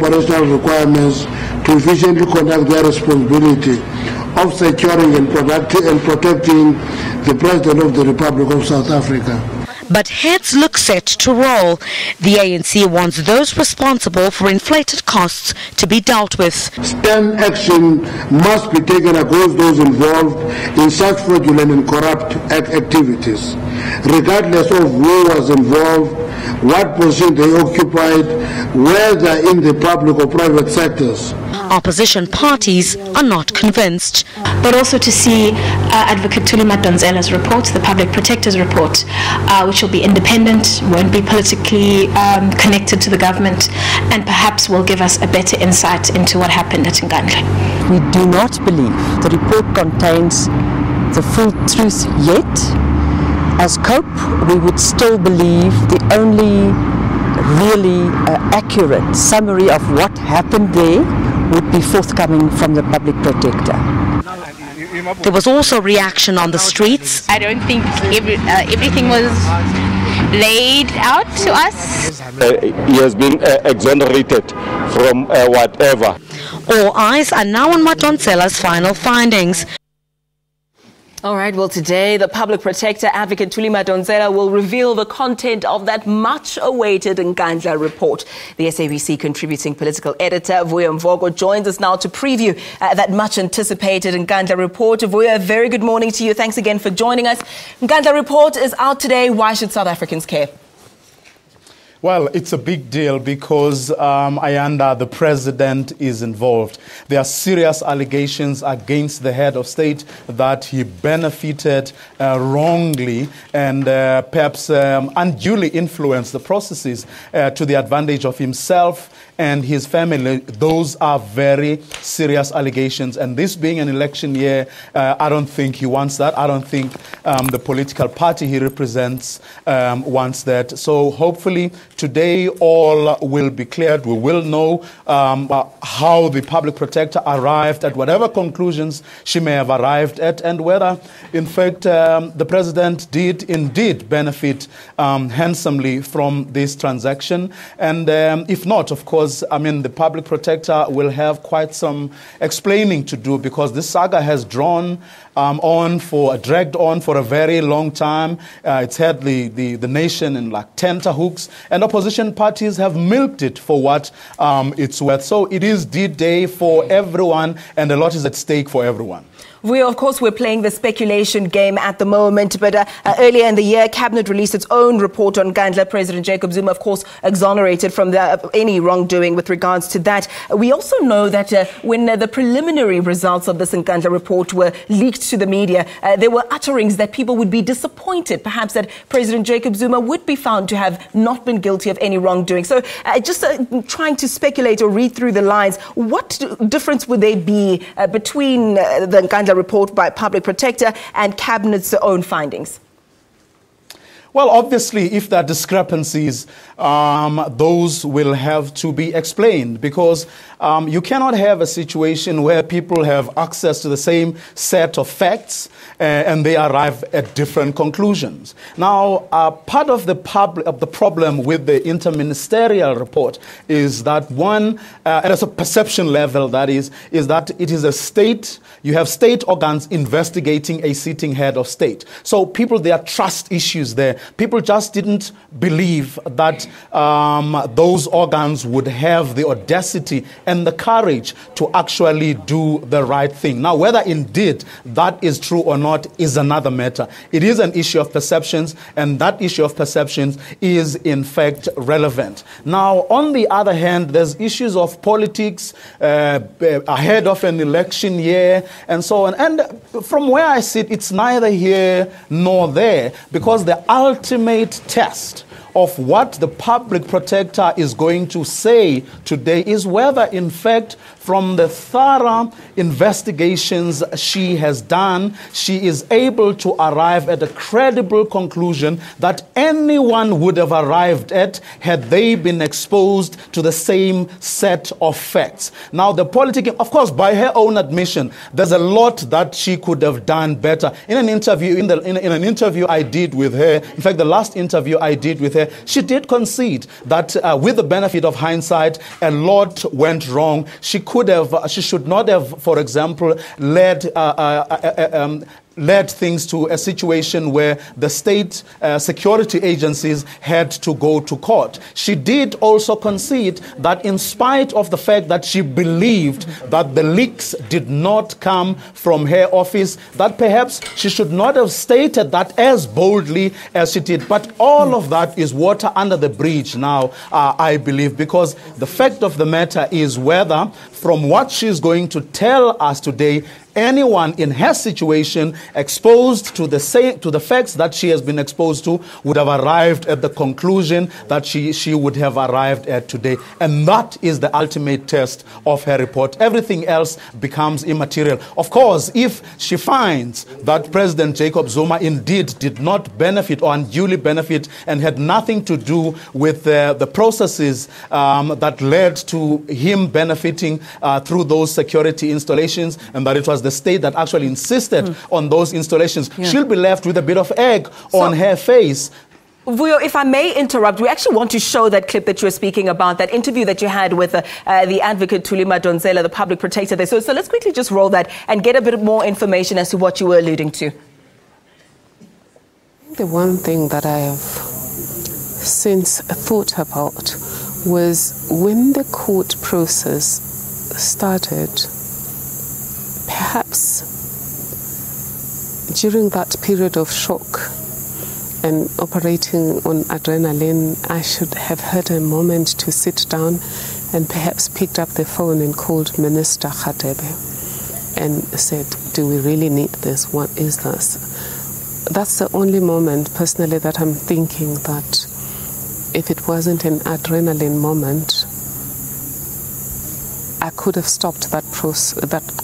operational requirements to efficiently conduct their responsibility of securing and protecting the President of the Republic of South Africa. But heads look set to roll. The ANC wants those responsible for inflated costs to be dealt with. Stern action must be taken against those involved in such fraudulent and corrupt activities, regardless of who was involved, what position they occupied, whether in the public or private sectors. Opposition parties are not convinced. But also to see Advocate Thuli Madonsela's report, the Public Protector's report, which will be independent, won't be politically connected to the government, and perhaps will give us a better insight into what happened at Nkandla. We do not believe the report contains the full truth yet. As COPE, we would still believe the only really accurate summary of what happened there would be forthcoming from the Public Protector. There was also reaction on the streets. I don't think everything was laid out to us. He has been exonerated from whatever. All eyes are now on Madonsela's final findings. All right, well, today the Public Protector, Advocate Thuli Madonsela, will reveal the content of that much-awaited Nkandla report. The SABC contributing political editor, Vuyo Mvogo, joins us now to preview that much-anticipated Nkandla report. Vuyo, a very good morning to you. Thanks again for joining us. Nkandla report is out today. Why should South Africans care? Well, it's a big deal because Ayanda, the president, is involved. There are serious allegations against the head of state that he benefited wrongly and perhaps unduly influenced the processes to the advantage of himself and his family. Those are very serious allegations. And this being an election year, I don't think he wants that. I don't think the political party he represents wants that. So hopefully today all will be cleared. We will know how the Public Protector arrived at whatever conclusions she may have arrived at, and whether, in fact, the president did indeed benefit handsomely from this transaction. And if not, of course, I mean, the Public Protector will have quite some explaining to do, because this saga has dragged on for a very long time. It's had the nation in like tenterhooks, and opposition parties have milked it for what it's worth. So it is D-Day for everyone, and a lot is at stake for everyone. Of course, we're playing the speculation game at the moment, but earlier in the year, Cabinet released its own report on Nkandla. President Jacob Zuma, of course, exonerated from any wrongdoing with regards to that. We also know that when the preliminary results of this Nkandla report were leaked to the media, there were utterings that people would be disappointed, perhaps that President Jacob Zuma would be found to have not been guilty of any wrongdoing. So just trying to speculate or read through the lines, what difference would there be between the Nkandla report by Public Protector and Cabinet's own findings? Well, obviously, if there are discrepancies, those will have to be explained, because you cannot have a situation where people have access to the same set of facts and they arrive at different conclusions. Now, part of the problem with the interministerial report is that one, at a perception level, that is that it is a state. You have state organs investigating a sitting head of state. So people, there are trust issues there. People just didn't believe that those organs would have the audacity and the courage to actually do the right thing. Now, whether indeed that is true or not is another matter. It is an issue of perceptions, and that issue of perceptions is in fact relevant. Now, on the other hand, there's issues of politics ahead of an election year and so on. And from where I sit, it's neither here nor there, because the ultimate test of what the Public Protector is going to say today is whether, in fact, from the thorough investigations she has done, she is able to arrive at a credible conclusion that anyone would have arrived at had they been exposed to the same set of facts. Now, the politicking, of course, by her own admission, there's a lot that she could have done better. In an interview, in an interview I did with her, in fact, the last interview I did with her, there, she did concede that with the benefit of hindsight, a lot went wrong. She should not have, for example, led things to a situation where the state security agencies had to go to court. She did also concede that in spite of the fact that she believed that the leaks did not come from her office, that perhaps she should not have stated that as boldly as she did. But all of that is water under the bridge now, I believe, because the fact of the matter is whether, from what she's going to tell us today, anyone in her situation exposed to the facts that she has been exposed to would have arrived at the conclusion that she would have arrived at today. And that is the ultimate test of her report. Everything else becomes immaterial. Of course, if she finds that President Jacob Zuma indeed did not benefit or unduly benefit and had nothing to do with the processes that led to him benefiting through those security installations, and that it was the state that actually insisted on those installations, she'll be left with a bit of egg on her face. Vuyo, if I may interrupt, we actually want to show that clip that you were speaking about, that interview that you had with the advocate Madonsela, the public protector there. So let's quickly just roll that and get a bit more information as to what you were alluding to. The one thing that I have since thought about was when the court process started, perhaps during that period of shock and operating on adrenaline, I should have had a moment to sit down and perhaps picked up the phone and called Minister Khatebe and said, do we really need this? What is this? That's the only moment personally that I'm thinking that if it wasn't an adrenaline moment, I could have stopped that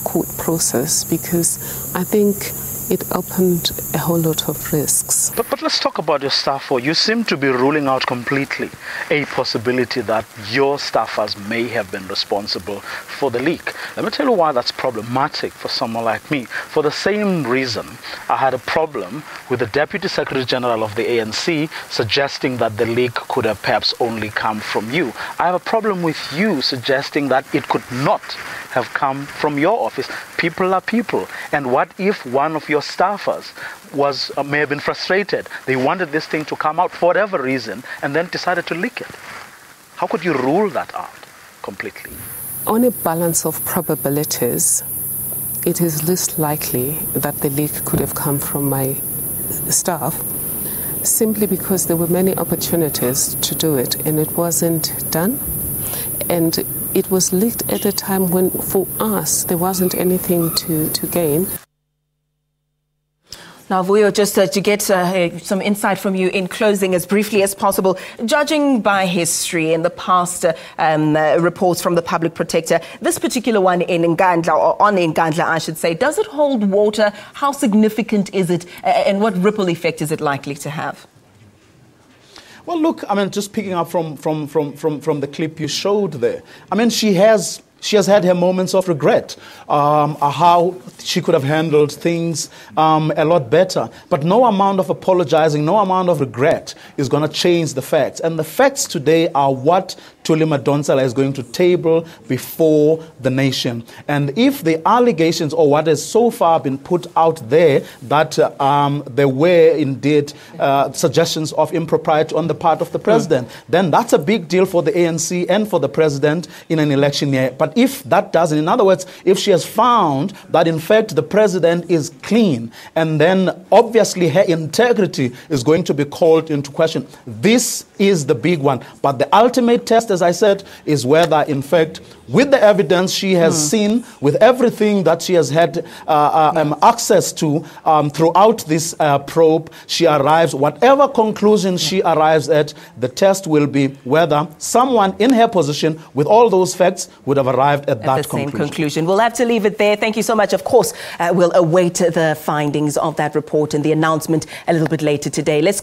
court process, because I think it opened a whole lot of risks. But let's talk about your staffers. You seem to be ruling out completely a possibility that your staffers may have been responsible for the leak. Let me tell you why that's problematic for someone like me. For the same reason, I had a problem with the Deputy Secretary General of the ANC suggesting that the leak could have perhaps only come from you. I have a problem with you suggesting that it could not have come from your office. People are people. And what if one of your staffers may have been frustrated? They wanted this thing to come out for whatever reason and then decided to leak it. How could you rule that out completely? On a balance of probabilities, it is least likely that the leak could have come from my staff, simply because there were many opportunities to do it and it wasn't done. And it was leaked at a time when, for us, there wasn't anything to gain. Now, Vuyo, just to get some insight from you in closing as briefly as possible, judging by history in the past reports from the public protector, this particular one in Nkandla, or on Nkandla, I should say, does it hold water? How significant is it? And what ripple effect is it likely to have? Well, look, I mean, just picking up from the clip you showed there, I mean, she has had her moments of regret, how she could have handled things a lot better. But no amount of apologizing, no amount of regret is going to change the facts. And the facts today are what Madonsela is going to table before the nation. And if the allegations, or what has so far been put out there, that there were indeed suggestions of impropriety on the part of the president, then that's a big deal for the ANC and for the president in an election year. But if that doesn't, in other words, if she has found that in fact the president is clean, and then obviously her integrity is going to be called into question, this is the big one. But the ultimate test, as I said, is whether in fact, with the evidence she has seen, with everything that she has had access to throughout this probe, she arrives, whatever conclusion she arrives at, the test will be whether someone in her position with all those facts would have arrived at that same conclusion. We'll have to leave it there. Thank you so much. Of course, we'll await the findings of that report and the announcement a little bit later today. Let's